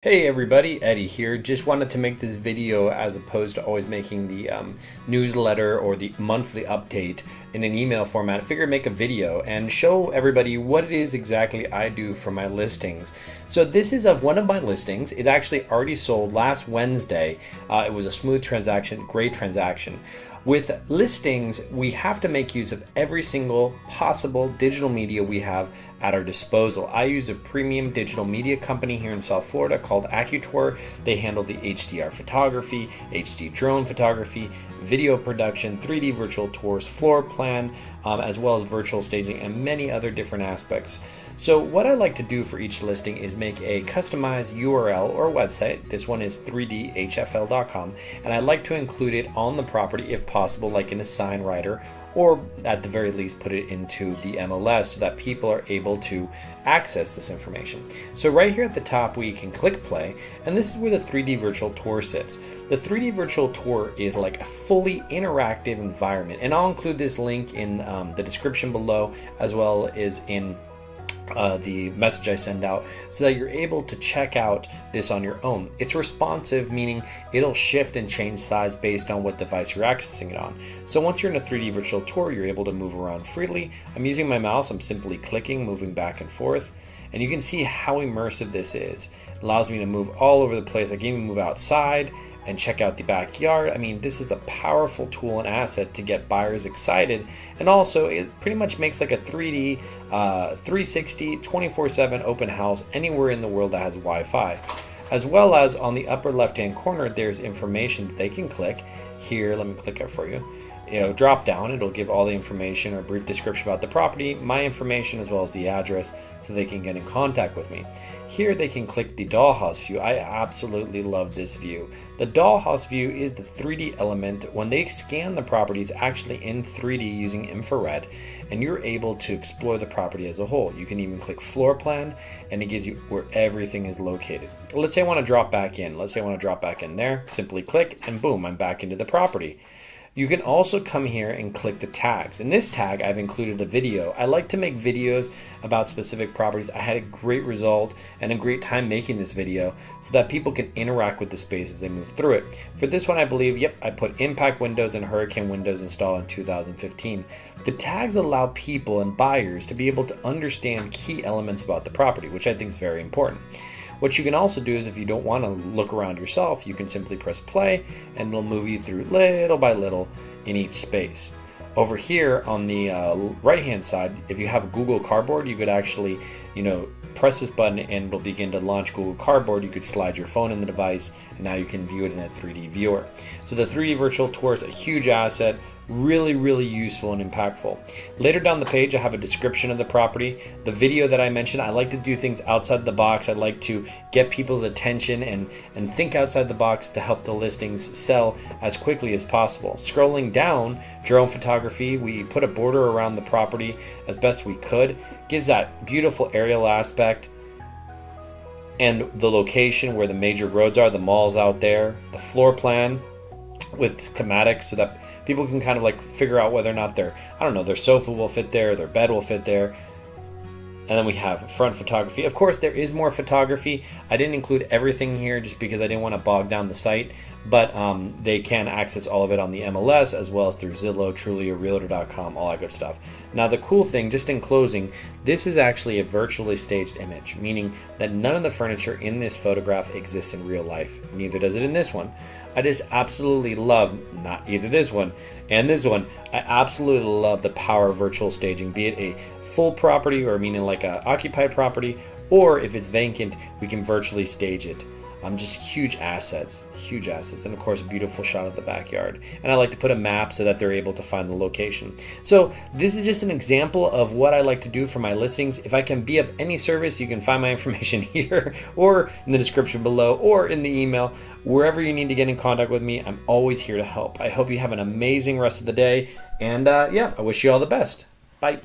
Hey everybody, Eddie here. Just wanted to make this video as opposed to always making the newsletter or the monthly update in an email format. I figured make a video and show everybody what it is exactly I do for my listings. So this is of one of my listings. It actually already sold last Wednesday. It was a smooth transaction, great transaction. With listings, we have to make use of every single possible digital media we have at our disposal. I use a premium digital media company here in South Florida called AccuTour. They handle the HDR photography, HD drone photography, video production, 3D virtual tours, floor plan, as well as virtual staging and many other different aspects. So what I like to do for each listing is make a customized URL or website. This one is 3dhfl.com, and I like to include it on the property if possible, like in a sign writer, or at the very least put it into the MLS so that people are able to access this information. So right here at the top we can click play, and this is where the 3D virtual tour sits. The 3D virtual tour is like a fully interactive environment, and I'll include this link in the description below, as well as in the message I send out, so that you're able to check out this on your own. It's responsive, meaning it'll shift and change size based on what device you're accessing it on. So once you're in a 3D virtual tour, you're able to move around freely. I'm using my mouse, I'm simply clicking, moving back and forth, and you can see how immersive this is. It allows me to move all over the place. I can even move outside and check out the backyard. I mean, this is a powerful tool and asset to get buyers excited, and also it pretty much makes like a 3D 360 24/7 open house anywhere in the world that has Wi-Fi. As well as on the upper left hand corner, there's information that they can click here. Let me click it for you. Drop down, it'll give all the information or brief description about the property, my information, as well as the address, so they can get in contact with me. Here they can click the dollhouse view. I absolutely love this view. The dollhouse view is the 3D element. When they scan the property, it's actually in 3D using infrared, and you're able to explore the property as a whole. You can even click floor plan, and it gives you where everything is located. Let's say I want to drop back in. Let's say I want to drop back in there. Simply click, and boom, I'm back into the property. You can also come here and click the tags. In this tag, I've included a video. I like to make videos about specific properties. I had a great result and a great time making this video so that people can interact with the space as they move through it. For this one, I believe, yep, I put impact windows and hurricane windows installed in 2015. The tags allow people and buyers to be able to understand key elements about the property, which I think is very important. What you can also do is, if you don't want to look around yourself, you can simply press play and it'll move you through little by little in each space. Over here on the right hand side, if you have a Google Cardboard, you could actually press this button and it'll begin to launch Google Cardboard. You could slide your phone in the device, and now you can view it in a 3D viewer. So the 3D virtual tour is a huge asset, really useful and impactful. Later down the page, I have a description of the property. The video that I mentioned, I like to do things outside the box. I like to get people's attention and think outside the box to help the listings sell as quickly as possible. Scrolling down, drone photography, we put a border around the property as best we could. Gives that beautiful aerial aspect, and the location where the major roads are, the malls out there, the floor plan with schematics so that people can kind of like figure out whether or not their sofa will fit there, their bed will fit there. And then we have front photography. Of course, there is more photography. I didn't include everything here just because I didn't want to bog down the site, but they can access all of it on the MLS as well as through Zillow, Truly, or Realtor.com, all that good stuff. Now, the cool thing, just in closing, this is actually a virtually staged image, meaning that none of the furniture in this photograph exists in real life. Neither does it in this one. I just absolutely love, not either this one and this one, I absolutely love the power of virtual staging, be it a full property, or meaning like a occupied property, or if it's vacant, we can virtually stage it. Just huge assets, and of course a beautiful shot of the backyard. And I like to put a map so that they're able to find the location. So this is just an example of what I like to do for my listings. If I can be of any service, you can find my information here or in the description below or in the email. Wherever you need to get in contact with me, I'm always here to help. I hope you have an amazing rest of the day, and yeah, I wish you all the best. Bye.